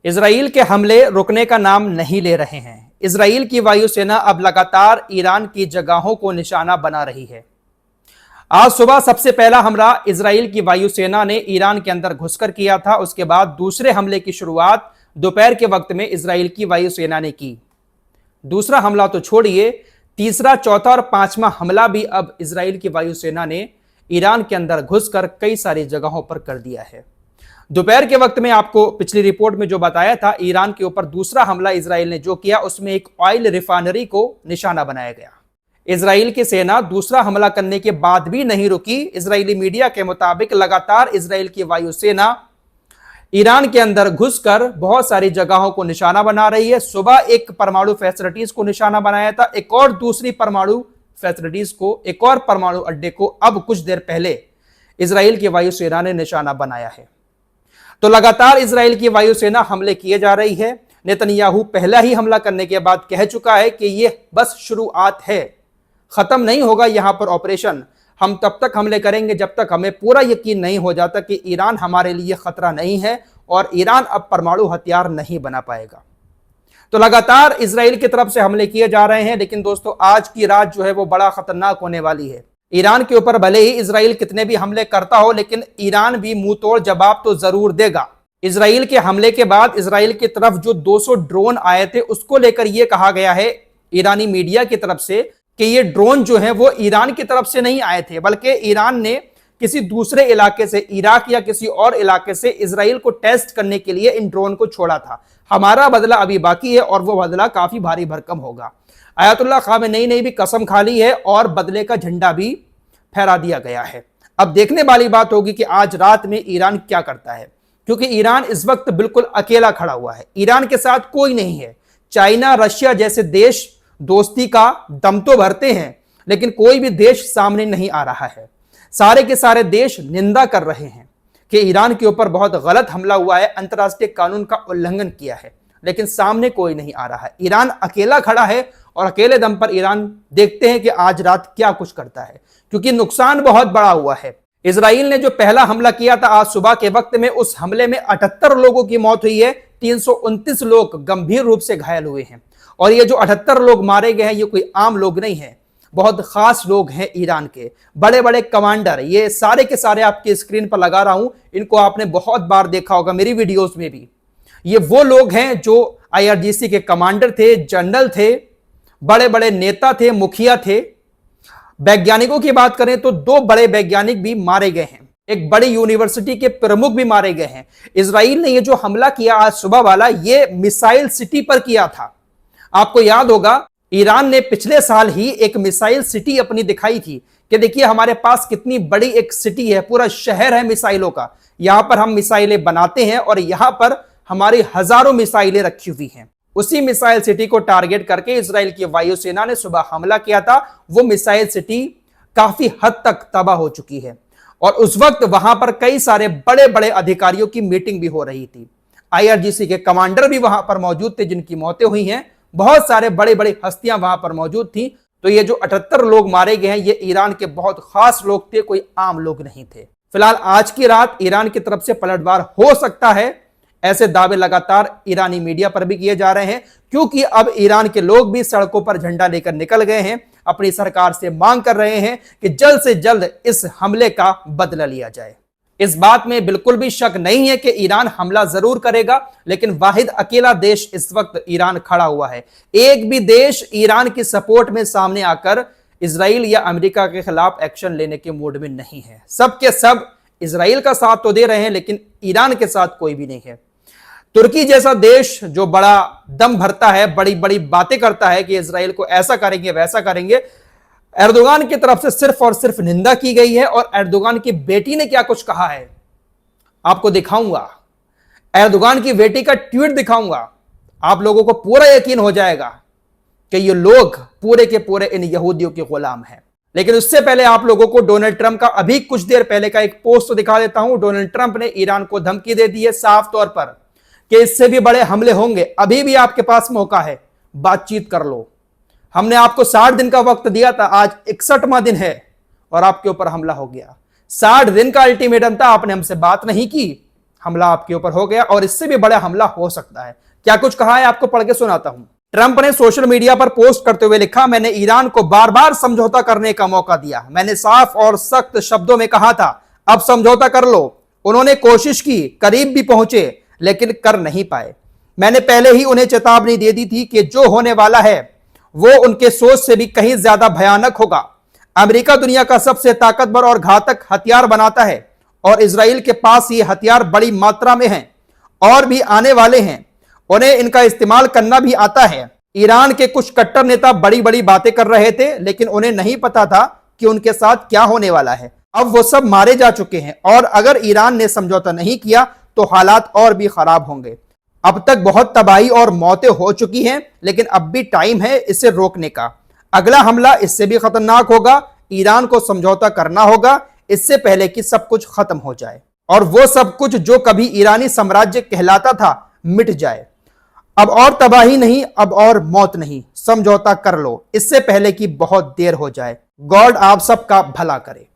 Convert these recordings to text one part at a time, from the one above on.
Israel के हमले रुकने का नाम नहीं ले रहे हैं। इजराइल की वायुसेना अब लगातार ईरान की जगहों को निशाना बना रही है। आज सुबह सबसे पहला हमला इजराइल की वायुसेना ने ईरान के अंदर घुसकर किया था। उसके बाद दूसरे हमले की शुरुआत दोपहर के वक्त में इजराइल की वायुसेना ने की। दूसरा हमला तो छोड़िए, तीसरा, चौथा और पांचवा हमला भी अब इजराइल की वायुसेना ने ईरान के अंदर घुसकर कई सारी जगहों पर कर दिया है। दोपहर के वक्त में आपको पिछली रिपोर्ट में जो बताया था, ईरान के ऊपर दूसरा हमला इजराइल ने जो किया उसमें एक ऑयल रिफाइनरी को निशाना बनाया गया। इजराइल की सेना दूसरा हमला करने के बाद भी नहीं रुकी। इजरायली मीडिया के मुताबिक लगातार इजराइल की वायुसेना ईरान के अंदर घुसकर बहुत सारी जगहों को निशाना बना रही है। सुबह एक परमाणु फैसिलिटीज को निशाना बनाया था, एक और दूसरी परमाणु फैसिलिटीज को, एक और परमाणु अड्डे को अब कुछ देर पहले इजराइल की वायुसेना ने निशाना बनाया है। तो लगातार इजराइल की वायुसेना हमले किए जा रही है। नेतन्याहू पहला ही हमला करने के बाद कह चुका है कि यह बस शुरुआत है, खत्म नहीं होगा यहां पर ऑपरेशन। हम तब तक हमले करेंगे जब तक हमें पूरा यकीन नहीं हो जाता कि ईरान हमारे लिए खतरा नहीं है और ईरान अब परमाणु हथियार नहीं बना पाएगा। तो लगातार इजराइल की तरफ से हमले किए जा रहे हैं। लेकिन दोस्तों, आज की रात जो है वो बड़ा खतरनाक होने वाली है। ईरान के ऊपर भले ही इजराइल कितने भी हमले करता हो, लेकिन ईरान भी मुंह तोड़ जवाब तो जरूर देगा। इजराइल के हमले के बाद इजराइल की तरफ जो 200 ड्रोन आए थे उसको लेकर यह कहा गया है ईरानी मीडिया की तरफ से कि ये ड्रोन जो है वो ईरान की तरफ से नहीं आए थे, बल्कि ईरान ने किसी दूसरे इलाके से, इराक या किसी और इलाके से इजराइल को टेस्ट करने के लिए इन ड्रोन को छोड़ा था। हमारा बदला अभी बाकी है और वो बदला काफी भारी भरकम होगा। आयतुल्लाह खामेनी ने भी कसम खा ली है और बदले का झंडा भी फहरा दिया गया है। अब देखने वाली बात होगी कि आज रात में ईरान क्या करता है, क्योंकि ईरान इस वक्त बिल्कुल अकेला खड़ा हुआ है। ईरान के साथ कोई नहीं है। चाइना, रशिया जैसे देश दोस्ती का दम तो भरते हैं, लेकिन कोई भी देश सामने नहीं आ रहा है। सारे के सारे देश निंदा कर रहे हैं कि ईरान के ऊपर बहुत गलत हमला हुआ है, अंतर्राष्ट्रीय कानून का उल्लंघन किया है, लेकिन सामने कोई नहीं आ रहा है। ईरान अकेला खड़ा है और अकेले दम पर ईरान देखते हैं कि आज रात क्या कुछ करता है, क्योंकि नुकसान बहुत बड़ा हुआ है। इजराइल ने जो पहला हमला किया था आज सुबह के वक्त में, उस हमले में 78 लोगों की मौत हुई है, 329 लोग गंभीर रूप से घायल हुए हैं। और ये जो 78 लोग मारे गए हैं ये कोई आम लोग नहीं है, बहुत खास लोग हैं ईरान के, बड़े बड़े कमांडर। ये सारे के सारे आपकी स्क्रीन पर लगा रहा हूं, इनको आपने बहुत बार देखा होगा मेरी वीडियोस में भी। ये वो लोग हैं जो IRGC के कमांडर थे, जनरल थे, बड़े बड़े नेता थे, मुखिया थे। वैज्ञानिकों की बात करें तो 2 बड़े वैज्ञानिक भी मारे गए हैं, एक बड़ी यूनिवर्सिटी के प्रमुख भी मारे गए हैं। इजराइल ने ये जो हमला किया आज सुबह वाला, ये मिसाइल सिटी पर किया था। आपको याद होगा ईरान ने पिछले साल ही एक मिसाइल सिटी अपनी दिखाई थी कि देखिए हमारे पास कितनी बड़ी एक सिटी है, पूरा शहर है मिसाइलों का, यहां पर हम मिसाइलें बनाते हैं और यहां पर हमारी हजारों मिसाइलें रखी हुई हैं। उसी मिसाइल सिटी को टारगेट करके इजराइल की वायुसेना ने सुबह हमला किया था। वो मिसाइल सिटी काफी हद तक तबाह हो चुकी है और उस वक्त वहां पर कई सारे बड़े बड़े अधिकारियों की मीटिंग भी हो रही थी। IRGC के कमांडर भी वहां पर मौजूद थे जिनकी मौतें हुई हैं, बहुत सारे बड़े बड़े हस्तियां वहां पर मौजूद थी। तो ये जो 78 लोग मारे गए हैं ये ईरान के बहुत खास लोग थे, कोई आम लोग नहीं थे। फिलहाल आज की रात ईरान की तरफ से पलटवार हो सकता है, ऐसे दावे लगातार ईरानी मीडिया पर भी किए जा रहे हैं, क्योंकि अब ईरान के लोग भी सड़कों पर झंडा लेकर निकल गए हैं, अपनी सरकार से मांग कर रहे हैं कि जल्द से जल्द इस हमले का बदला लिया जाए। इस बात में बिल्कुल भी शक नहीं है कि ईरान हमला जरूर करेगा, लेकिन वाहिद अकेला देश इस वक्त ईरान खड़ा हुआ है। एक भी देश ईरान की सपोर्ट में सामने आकर इजराइल या अमेरिका के खिलाफ एक्शन लेने के मूड में नहीं है। सब के सब इजराइल का साथ तो दे रहे हैं, लेकिन ईरान के साथ कोई भी नहीं है। तुर्की जैसा देश जो बड़ा दम भरता है, बड़ी बड़ी बातें करता है कि इजराइल को ऐसा करेंगे वैसा करेंगे, एर्दोगान की तरफ से सिर्फ और सिर्फ निंदा की गई है। और एर्दोगान की बेटी ने क्या कुछ कहा है आपको दिखाऊंगा, एर्दोगान की बेटी का ट्वीट दिखाऊंगा, आप लोगों को पूरा यकीन हो जाएगा कि ये लोग पूरे के पूरे इन यहूदियों के गुलाम हैं। लेकिन उससे पहले आप लोगों को डोनाल्ड ट्रंप का अभी कुछ देर पहले का एक पोस्ट तो दिखा देता हूं। डोनाल्ड ट्रंप ने ईरान को धमकी दे दी है साफ तौर पर कि इससे भी बड़े हमले होंगे, अभी भी आपके पास मौका है, बातचीत कर लो। हमने आपको 60 दिन का वक्त दिया था, आज 61वां दिन है और आपके ऊपर हमला हो गया। 60 दिन का अल्टीमेटम था, आपने हमसे बात नहीं की, हमला आपके ऊपर हो गया और इससे भी बड़ा हमला हो सकता है। क्या कुछ कहा है आपको पढ़ के सुनाता हूं। ट्रंप ने सोशल मीडिया पर पोस्ट करते हुए लिखा, मैंने ईरान को बार बार समझौता करने का मौका दिया। मैंने साफ और सख्त शब्दों में कहा था अब समझौता कर लो। उन्होंने कोशिश की, करीब भी पहुंचे, लेकिन कर नहीं पाए। मैंने पहले ही उन्हें चेतावनी दे दी थी कि जो होने वाला है वो उनके सोच से भी कहीं ज्यादा भयानक होगा। अमेरिका दुनिया का सबसे ताकतवर और घातक हथियार बनाता है और इजराइल के पास ये हथियार बड़ी मात्रा में हैं और भी आने वाले हैं। उन्हें इनका इस्तेमाल करना भी आता है। ईरान के कुछ कट्टर नेता बड़ी बड़ी बातें कर रहे थे, लेकिन उन्हें नहीं पता था कि उनके साथ क्या होने वाला है। अब वो सब मारे जा चुके हैं और अगर ईरान ने समझौता नहीं किया तो हालात और भी खराब होंगे। अब तक बहुत तबाही और मौतें हो चुकी हैं, लेकिन अब भी टाइम है इसे रोकने का। अगला हमला इससे भी खतरनाक होगा। ईरान को समझौता करना होगा इससे पहले कि सब कुछ खत्म हो जाए और वो सब कुछ जो कभी ईरानी साम्राज्य कहलाता था मिट जाए। अब और तबाही नहीं, अब और मौत नहीं। समझौता कर लो इससे पहले कि बहुत देर हो जाए। गॉड आप सबका भला करे।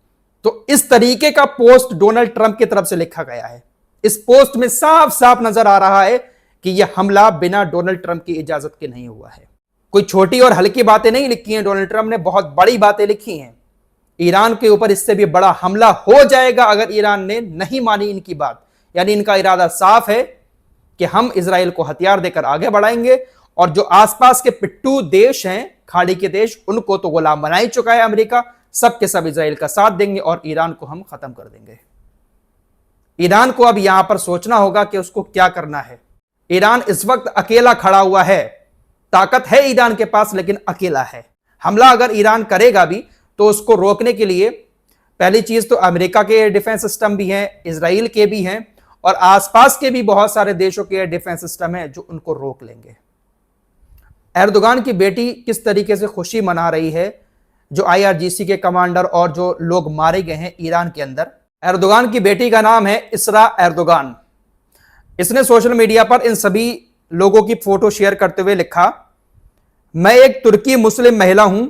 तो इस तरीके का पोस्ट डोनाल्ड ट्रंप की तरफ से लिखा गया है। इस पोस्ट में साफ साफ नजर आ रहा है कि यह हमला बिना डोनाल्ड ट्रंप की इजाजत के नहीं हुआ है। कोई छोटी और हल्की बातें नहीं लिखी हैं, डोनाल्ड ट्रंप ने बहुत बड़ी बातें लिखी हैं। ईरान के ऊपर इससे भी बड़ा हमला हो जाएगा अगर ईरान ने नहीं मानी इनकी बात। यानी इनका इरादा साफ है कि हम इजराइल को हथियार देकर आगे बढ़ाएंगे और जो आसपास के पिट्टू देश हैं, खाड़ी के देश, उनको तो गुलाम बना ही चुका है अमेरिका। सब के सब इजराइल का साथ देंगे और ईरान को हम खत्म कर देंगे। ईरान को अब यहां पर सोचना होगा कि उसको क्या करना है। ईरान इस वक्त अकेला खड़ा हुआ है। ताकत है ईरान के पास, लेकिन अकेला है। हमला अगर ईरान करेगा भी तो उसको रोकने के लिए पहली चीज तो अमेरिका के डिफेंस सिस्टम भी हैं, इजराइल के भी हैं और आसपास के भी बहुत सारे देशों के डिफेंस सिस्टम हैं जो उनको रोक लेंगे। एर्दोगान की बेटी किस तरीके से खुशी मना रही है, जो IRGC के कमांडर और जो लोग मारे गए हैं ईरान के अंदर। एर्दोगान की बेटी का नाम है इसरा एर्दोगान। इसने सोशल मीडिया पर इन सभी लोगों की फोटो शेयर करते हुए लिखा, मैं एक तुर्की मुस्लिम महिला हूं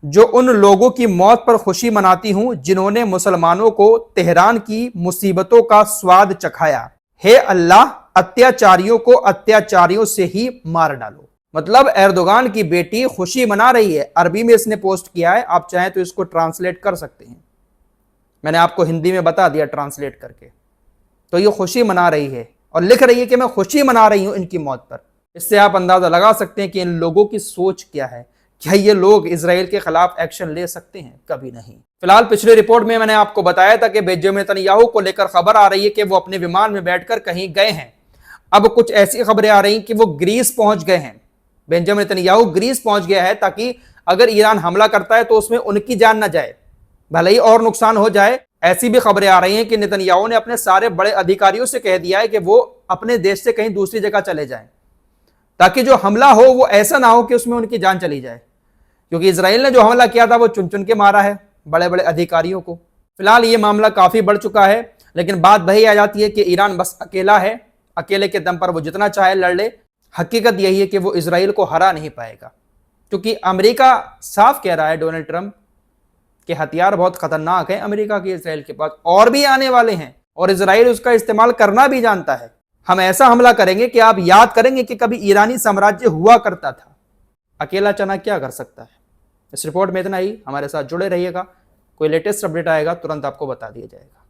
जो उन लोगों की मौत पर खुशी मनाती हूं जिन्होंने मुसलमानों को तेहरान की मुसीबतों का स्वाद चखाया। हे अल्लाह, अत्याचारियों को अत्याचारियों से ही मार डालो। मतलब एर्दोगान की बेटी खुशी मना रही है। अरबी में इसने पोस्ट किया है, आप चाहें तो इसको ट्रांसलेट कर सकते हैं। मैंने आपको हिंदी में बता दिया ट्रांसलेट करके। तो ये खुशी मना रही है और लिख रही है कि मैं खुशी मना रही हूं इनकी मौत पर। इससे आप अंदाजा लगा सकते हैं कि इन लोगों की सोच क्या है। क्या ये लोग इजराइल के खिलाफ एक्शन ले सकते हैं? कभी नहीं। फिलहाल पिछली रिपोर्ट में मैंने आपको बताया था कि बेंजामिन नेतन्याहू को लेकर खबर आ रही है कि वो अपने विमान में बैठकर कहीं गए हैं। अब कुछ ऐसी खबरें आ रही कि वो ग्रीस पहुंच गए हैं। बेंजामिन नेतन्याहू ग्रीस पहुंच गया है ताकि अगर ईरान हमला करता है तो उसमें उनकी जान न जाए, भले ही और नुकसान हो जाए। ऐसी भी खबरें आ रही हैं कि नेतन्याहू ने अपने सारे बड़े अधिकारियों से कह दिया है कि वो अपने देश से कहीं दूसरी जगह चले जाएं, ताकि जो हमला हो वो ऐसा ना हो कि उसमें उनकी जान चली जाए। क्योंकि इजराइल ने जो हमला किया था वो चुन चुन के मारा है बड़े बड़े अधिकारियों को। फिलहाल ये मामला काफी बढ़ चुका है, लेकिन बात वही आ जाती है कि ईरान बस अकेला है। अकेले के दम पर वो जितना चाहे लड़ ले। हकीकत यही है कि वो इजराइल को हरा नहीं पाएगा, क्योंकि अमेरिका साफ कह रहा है, डोनाल्ड ट्रंप, कि हथियार बहुत खतरनाक है अमेरिका के इजराइल के पास, और भी आने वाले हैं और इजराइल उसका इस्तेमाल करना भी जानता है। हम ऐसा हमला करेंगे कि आप याद करेंगे कि कभी ईरानी साम्राज्य हुआ करता था। अकेला चना क्या कर सकता है। इस रिपोर्ट में इतना ही। हमारे साथ जुड़े रहिएगा। कोई लेटेस्ट अपडेट आएगा तुरंत आपको बता दिया जाएगा।